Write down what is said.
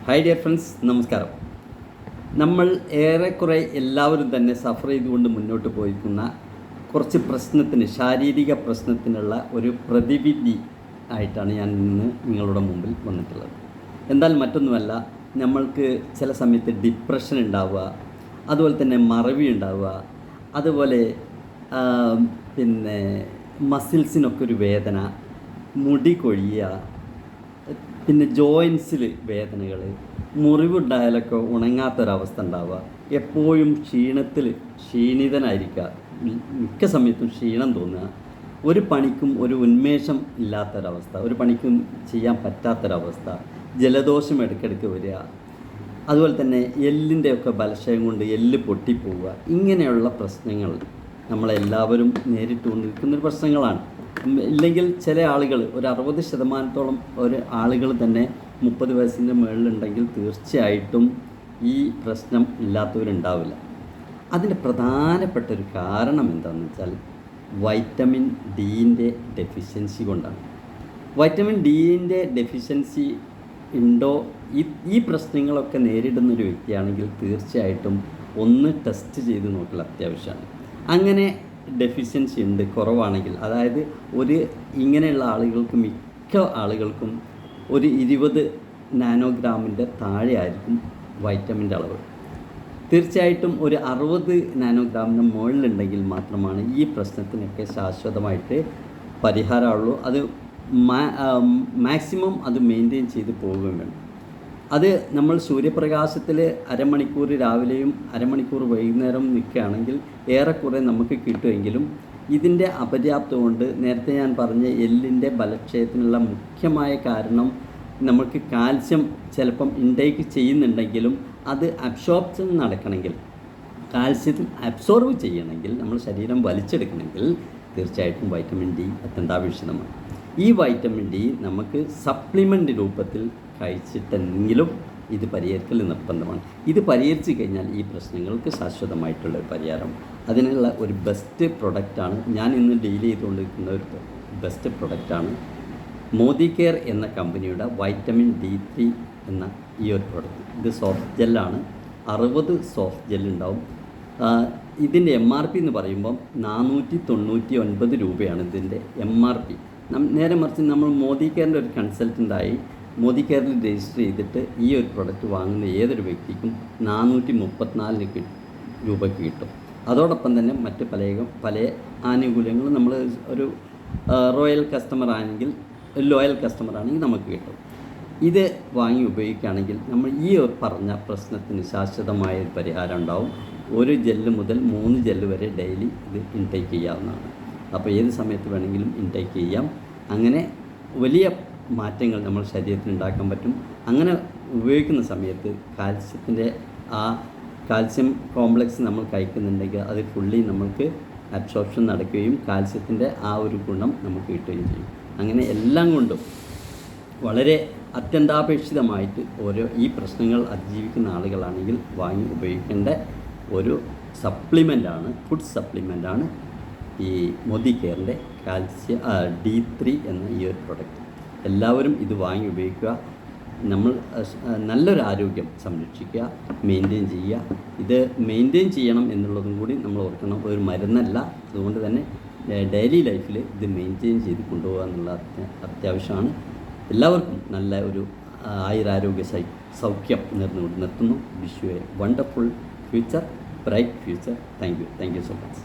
Hi dear friends, നമസ്കാരം. നമ്മൾ ഏറെക്കുറെ എല്ലാവരും തന്നെ സഫർ ചെയ്തുകൊണ്ട് മുന്നോട്ട് പോയിരിക്കുന്ന കുറച്ച് ശാരീരിക പ്രശ്നത്തിനുള്ള ഒരു പ്രതിവിധി ആയിട്ടാണ് ഞാൻ ഇന്ന് നിങ്ങളുടെ മുമ്പിൽ വന്നിട്ടുള്ളത്. എന്നാൽ മറ്റൊന്നുമല്ല, നമ്മൾക്ക് ചില സമയത്ത് ഡിപ്രഷൻ ഉണ്ടാവുക, അതുപോലെ തന്നെ മറവി ഉണ്ടാവുക, അതുപോലെ മസിൽസിനൊക്കെ ഒരു വേദന, മുടി കൊഴിയുക, പിന്നെ ജോയിൻസിൽ വേദനകൾ, മുറിവുണ്ടായാലൊക്കെ ഉണങ്ങാത്തൊരവസ്ഥ ഉണ്ടാവുക, എപ്പോഴും ക്ഷീണിതനായിരിക്കുക, മിക്ക സമയത്തും ക്ഷീണം തോന്നുക, ഒരു പണിക്കും ഒരു ഉന്മേഷം ഇല്ലാത്തൊരവസ്ഥ, ഒരു പണിക്കും ചെയ്യാൻ പറ്റാത്തൊരവസ്ഥ, ജലദോഷം ഇടയ്ക്കിടയ്ക്ക് വരിക, അതുപോലെ തന്നെ എല്ലിൻ്റെയൊക്കെ ബലക്ഷയം കൊണ്ട് എല്ല് പൊട്ടിപ്പോവുക. ഇങ്ങനെയുള്ള പ്രശ്നങ്ങൾ നമ്മളെല്ലാവരും നേരിട്ടുകൊണ്ടിരിക്കുന്നൊരു പ്രശ്നങ്ങളാണ്. ഇല്ലെങ്കിൽ ചില ആളുകൾ, ഒരു 60% ഒരു ആളുകൾ തന്നെ 30 വയസ്സിൻ്റെ മുകളിലുണ്ടെങ്കിൽ തീർച്ചയായിട്ടും ഈ പ്രശ്നം ഇല്ലാത്തവരുണ്ടാവില്ല. അതിൻ്റെ പ്രധാനപ്പെട്ട ഒരു കാരണം എന്താണെന്ന് വെച്ചാൽ വൈറ്റമിൻ ഡിൻ്റെ ഡെഫിഷ്യൻസി കൊണ്ടാണ്. വൈറ്റമിൻ ഡിൻ്റെ ഡെഫിഷ്യൻസി ഉണ്ടോ, ഈ പ്രശ്നങ്ങളൊക്കെ നേരിടുന്നൊരു വ്യക്തിയാണെങ്കിൽ തീർച്ചയായിട്ടും ഒന്ന് ടെസ്റ്റ് ചെയ്ത് നോക്കൽ അത്യാവശ്യമാണ്. അങ്ങനെ ഡെഫിഷ്യൻസി ഉണ്ട്, കുറവാണെങ്കിൽ, അതായത് ഇങ്ങനെയുള്ള ആളുകൾക്ക്, മിക്ക ആളുകൾക്കും ഒരു 20 നാനോഗ്രാമിൻ്റെ താഴെ ആയിരിക്കും വൈറ്റമിൻ്റെ അളവ്. തീർച്ചയായിട്ടും ഒരു 60 നാനോഗ്രാമിന് മുകളിലുണ്ടെങ്കിൽ മാത്രമാണ് ഈ പ്രശ്നത്തിനൊക്കെ ശാശ്വതമായിട്ട് പരിഹാരമുള്ളൂ. അത് മാക്സിമം അത് മെയിൻറ്റെയിൻ ചെയ്ത് പോവുകയും വേണം. അത് നമ്മൾ സൂര്യപ്രകാശത്തിൽ അരമണിക്കൂർ രാവിലെയും അരമണിക്കൂർ വൈകുന്നേരം നിൽക്കുകയാണെങ്കിൽ ഏറെക്കുറെ നമുക്ക് കിട്ടുമെങ്കിലും ഇതിൻ്റെ അപര്യാപ്തം കൊണ്ട് നേരത്തെ ഞാൻ പറഞ്ഞ എല്ലിൻ്റെ ബലക്ഷയത്തിനുള്ള മുഖ്യമായ കാരണം നമുക്ക് കാൽസ്യം ചിലപ്പം ഇൻടേക്ക് ചെയ്യുന്നുണ്ടെങ്കിലും അത് അബ്സോർപ്ഷൻ നടക്കണമെങ്കിൽ, കാൽസ്യം അബ്സോർബ് ചെയ്യണമെങ്കിൽ, നമ്മൾ ശരീരം വലിച്ചെടുക്കണമെങ്കിൽ തീർച്ചയായിട്ടും വൈറ്റമിൻ ഡി അത്യന്താപേക്ഷിതമാണ്. ഈ വൈറ്റമിൻ ഡി നമുക്ക് സപ്ലിമെൻ്റ് രൂപത്തിൽ കഴിച്ചിട്ടെങ്കിലും ഇത് പരിഹരിക്കൽ നിർബന്ധമാണ്. ഇത് പരിഹരിച്ചു കഴിഞ്ഞാൽ ഈ പ്രശ്നങ്ങൾക്ക് ശാശ്വതമായിട്ടുള്ള ഒരു പരിഹാരം, അതിനുള്ള ഒരു ബെസ്റ്റ് പ്രൊഡക്റ്റാണ് ഞാൻ ഇന്ന് ഡീൽ ചെയ്തുകൊണ്ടിരിക്കുന്ന ഒരു ബെസ്റ്റ് പ്രൊഡക്റ്റാണ് മോദി കെയർ എന്ന കമ്പനിയുടെ വൈറ്റമിൻ D3 എന്ന ഈ ഒരു പ്രൊഡക്റ്റ്. ഇത് സോഫ്റ്റ് ജെല്ലാണ്, 60 സോഫ്റ്റ് ജെല്ലുണ്ടാവും. ഇതിൻ്റെ MRP എന്ന് പറയുമ്പം 499 രൂപയാണ് ഇതിൻ്റെ MRP. നേരെ മറിച്ച് നമ്മൾ മോദി കെയറിൻ്റെ ഒരു കൺസൾട്ടൻ്റായി മോദി കെയറിൽ രജിസ്റ്റർ ചെയ്തിട്ട് ഈ ഒരു പ്രൊഡക്റ്റ് വാങ്ങുന്ന ഏതൊരു വ്യക്തിക്കും 434 രൂപയ്ക്ക് കിട്ടും. അതോടൊപ്പം തന്നെ മറ്റ് പല ആനുകൂല്യങ്ങളും നമ്മൾ ഒരു ലോയൽ കസ്റ്റമർ ആണെങ്കിൽ നമുക്ക് കിട്ടും. ഇത് വാങ്ങി ഉപയോഗിക്കുകയാണെങ്കിൽ നമ്മൾ ഈ പറഞ്ഞ പ്രശ്നത്തിന് ശാശ്വതമായ ഒരു പരിഹാരം ഉണ്ടാവും. 1 ജെല്ല് മുതൽ 3 ജെല്ല് വരെ ഡെയിലി ഇത് ഇൻടേക്ക് ചെയ്യാവുന്നതാണ്. അപ്പോൾ ഏത് സമയത്ത് വേണമെങ്കിലും ഇൻടേക്ക് ചെയ്യാം. അങ്ങനെ വലിയ മാറ്റങ്ങൾ നമ്മൾ ശരീരത്തിൽ ഉണ്ടാക്കാൻ പറ്റും. അങ്ങനെ ഉപയോഗിക്കുന്ന സമയത്ത് കാൽസ്യം കോംപ്ലക്സ് നമ്മൾ കഴിക്കുന്നുണ്ടെങ്കിൽ അത് ഫുള്ളി നമുക്ക് അബ്സോർപ്ഷൻ നടക്കുകയും കാൽസ്യത്തിൻ്റെ ആ ഒരു ഗുണം നമുക്ക് കിട്ടുകയും ചെയ്യും. അങ്ങനെ എല്ലാം കൊണ്ടും വളരെ അത്യന്താപേക്ഷിതമായിട്ട് ഈ പ്രശ്നങ്ങൾ അതിജീവിക്കുന്ന ആളുകളാണെങ്കിൽ വാങ്ങി ഉപയോഗിക്കേണ്ട ഒരു ഫുഡ് സപ്ലിമെൻ്റാണ് ഈ മോദി കെയറിൻ്റെ D3 എന്ന ഈ ഒരു പ്രൊഡക്റ്റ്. എല്ലാവരും ഇത് വാങ്ങി ഉപയോഗിക്കുക. നമ്മൾ നല്ലൊരു ആരോഗ്യം സംരക്ഷിക്കുക, മെയിൻറ്റെയിൻ ചെയ്യുക. ഇത് മെയിൻറ്റെയിൻ ചെയ്യണം എന്നുള്ളതും കൂടി നമ്മൾ ഓർക്കണം. ഒരു മരുന്നല്ല, അതുകൊണ്ട് തന്നെ ഡെയിലി ലൈഫിൽ ഇത് മെയിൻറ്റെയിൻ ചെയ്ത് കൊണ്ടുപോകുക എന്നുള്ള അത്യാവശ്യമാണ്. എല്ലാവർക്കും നല്ല ഒരു ആയുരാരോഗ്യ സൗഖ്യം നിർത്തുന്നു. Wish you A wonderful future, bright future. Thank you so much.